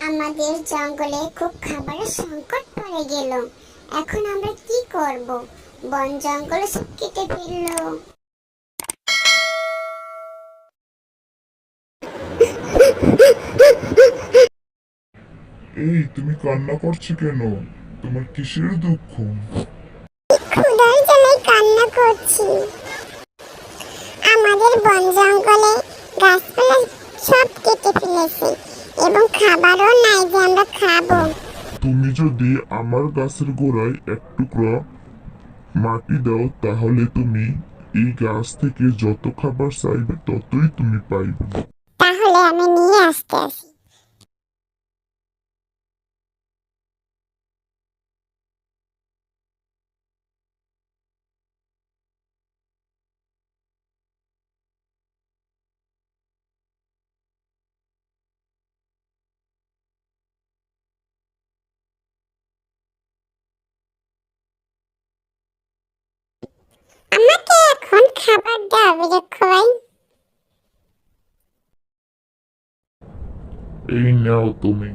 আমাদের জঙ্গলে খুব খাবারের সংকট পড়ে গেল। এখন আমরা কি করব? বন জঙ্গল সব কেটে ফেললো। এই তুমি কান্না করছো কেন? তোমার কিসের দুঃখ? ক্ষুধার জ্বালায় কান্না করছি। আমাদের বন জঙ্গলে গাছপালা সব কেটে ফেলেছে এবং খাবারও নাই যে আমরা খাবো। তুমি যদি আমার গাছের গোড়ায় এক টুকরা মাটি দাও তাহলে তুমি এই গাছ থেকে যত খাবার চাইবে ততই তুমি পাইবে। তাহলে আমি নিয়ে আসতে আসি। আমাকে এখন খাবার দাও বিরক্ষ ভাই। এই নাও তুমি।